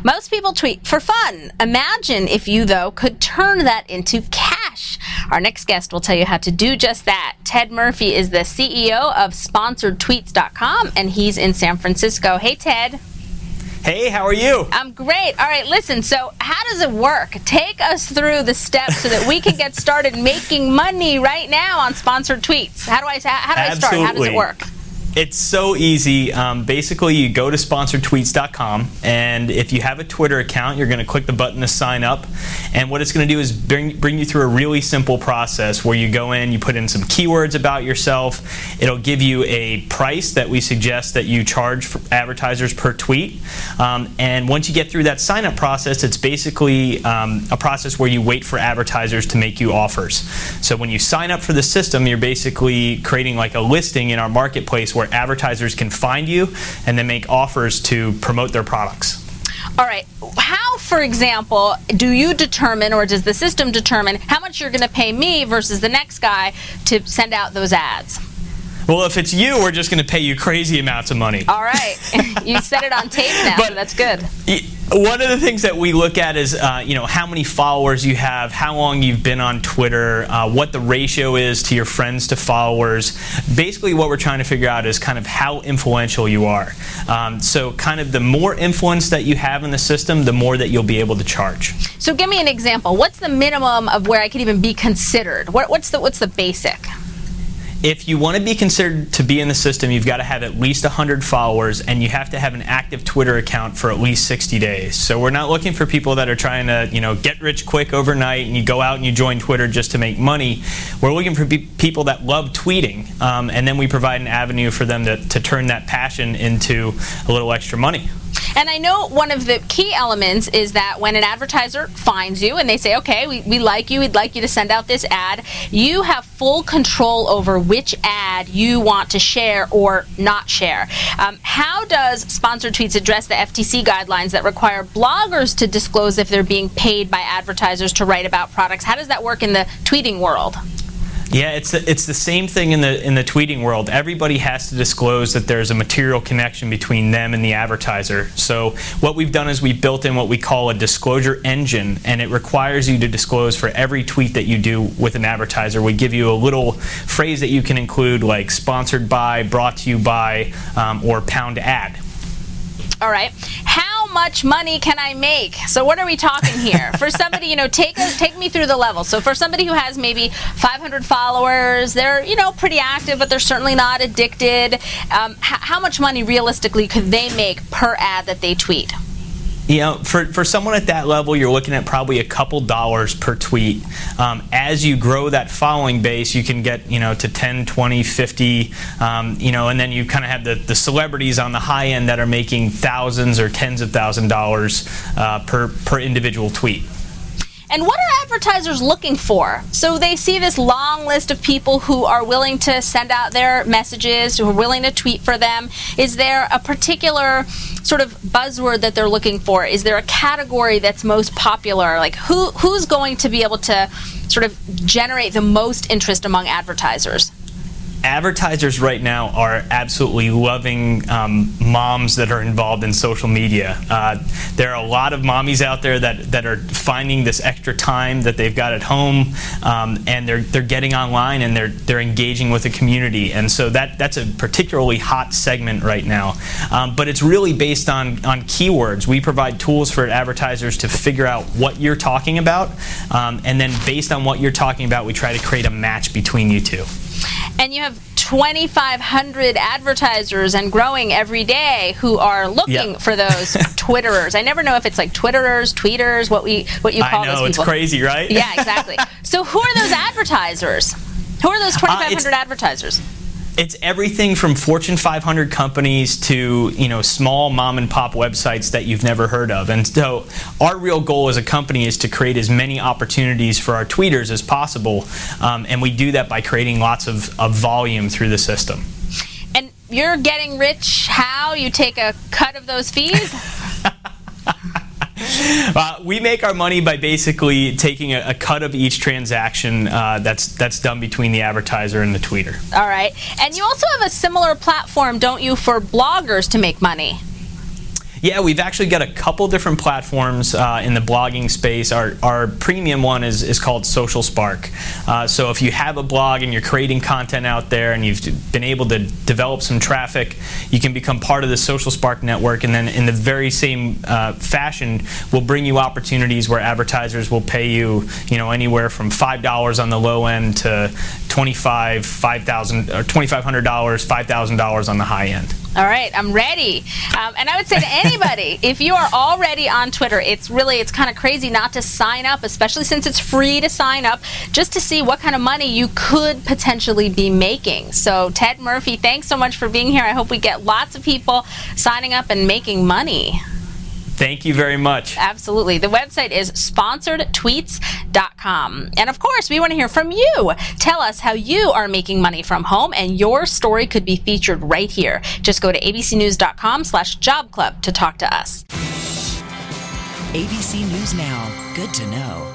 Most people tweet for fun. Imagine if you, though, could turn that into cash. Our next guest will tell you how to do just that. Ted Murphy is the CEO of SponsoredTweets.com, and he's in San Francisco. Hey, Ted. Hey, how are you? I'm great. All right, listen, so how does it work? Take us through the steps so that we can get started making money right now on Sponsored Tweets. How do I start? How does it work? It's so easy. Basically, you go to SponsoredTweets.com, and if you have a Twitter account, you're going to click the button to sign up. And what it's going to do is bring you through a really simple process where you go in, you put in some keywords about yourself. It'll give you a price that we suggest that you charge for advertisers per tweet. And once you get through that sign-up process, it's basically a process where you wait for advertisers to make you offers. So when you sign up for the system, you're basically creating like a listing in our marketplace where advertisers can find you and then make offers to promote their products. All right. How, for example, do you determine, or does the system determine, how much you're going to pay me versus the next guy to send out those ads? Well, if it's you, we're just going to pay you crazy amounts of money. All right. You said it on tape now, so that's good. One of the things that we look at is, how many followers you have, how long you've been on Twitter, what the ratio is to your friends to followers. Basically, what we're trying to figure out is kind of how influential you are. So kind of the more influence that you have in the system, the more that you'll be able to charge. So give me an example. What's the minimum of where I could even be considered? What's the basic? If you want to be considered to be in the system, you've got to have at least 100 followers, and you have to have an active Twitter account for at least 60 days. So we're not looking for people that are trying to, get rich quick overnight and you go out and you join Twitter just to make money. We're looking for people that love tweeting, and then we provide an avenue for them to turn that passion into a little extra money. And I know one of the key elements is that when an advertiser finds you and they say, okay, we like you, we'd like you to send out this ad, you have full control over which ad you want to share or not share. How does Sponsored Tweets address the FTC guidelines that require bloggers to disclose if they're being paid by advertisers to write about products? How does that work in the tweeting world? Yeah, it's the same thing in the tweeting world. Everybody has to disclose that there's a material connection between them and the advertiser. So what we've done is we've built in what we call a disclosure engine, and it requires you to disclose for every tweet that you do with an advertiser. We give you a little phrase that you can include, like sponsored by, brought to you by, or pound ad. All right. How much money can I make? So what are we talking here? For somebody, take me through the level. So for somebody who has maybe 500 followers, they're, pretty active, but they're certainly not addicted. How much money realistically could they make per ad that they tweet? For someone at that level, you're looking at probably a couple dollars per tweet. As you grow that following base, you can get to 10, 20, 50, and then you kind of have the celebrities on the high end that are making thousands or tens of $1,000s per individual tweet. And what are advertisers looking for? So they see this long list of people who are willing to send out their messages, who are willing to tweet for them. Is there a particular sort of buzzword that they're looking for? Is there a category that's most popular? Like who's going to be able to sort of generate the most interest among advertisers? Advertisers right now are absolutely loving moms that are involved in social media. There are a lot of mommies out there that are finding this extra time that they've got at home, and they're getting online and they're engaging with the community, and so that's a particularly hot segment right now. But it's really based on keywords. We provide tools for advertisers to figure out what you're talking about, and then based on what you're talking about, we try to create a match between you two. And you have 2,500 advertisers and growing every day who are looking for those Twitterers. I never know if it's like Twitterers, tweeters, what you call those people. I know, it's crazy, right? Yeah, exactly. So who are those advertisers? Who are those 2,500 advertisers? It's everything from Fortune 500 companies to small mom and pop websites that you've never heard of. And so our real goal as a company is to create as many opportunities for our tweeters as possible, and we do that by creating lots of volume through the system. And you're getting rich how? You take a cut of those fees? We make our money by basically taking a cut of each transaction that's done between the advertiser and the tweeter. All right. And you also have a similar platform, don't you, for bloggers to make money? Yeah, we've actually got a couple different platforms in the blogging space. Our premium one is called Social Spark. So if you have a blog and you're creating content out there and you've been able to develop some traffic, you can become part of the Social Spark network, and then in the very same fashion, we'll bring you opportunities where advertisers will pay you, anywhere from $5 on the low end to $2,500, or $2,500, $5,000 on the high end. All right, I'm ready. And I would say to anybody, if you are already on Twitter, it's kind of crazy not to sign up, especially since it's free to sign up, just to see what kind of money you could potentially be making. So Ted Murphy, thanks so much for being here. I hope we get lots of people signing up and making money. Thank you very much. Absolutely. The website is sponsoredtweets.com. And of course, we want to hear from you. Tell us how you are making money from home, and your story could be featured right here. Just go to abcnews.com/jobclub to talk to us. ABC News Now. Good to know.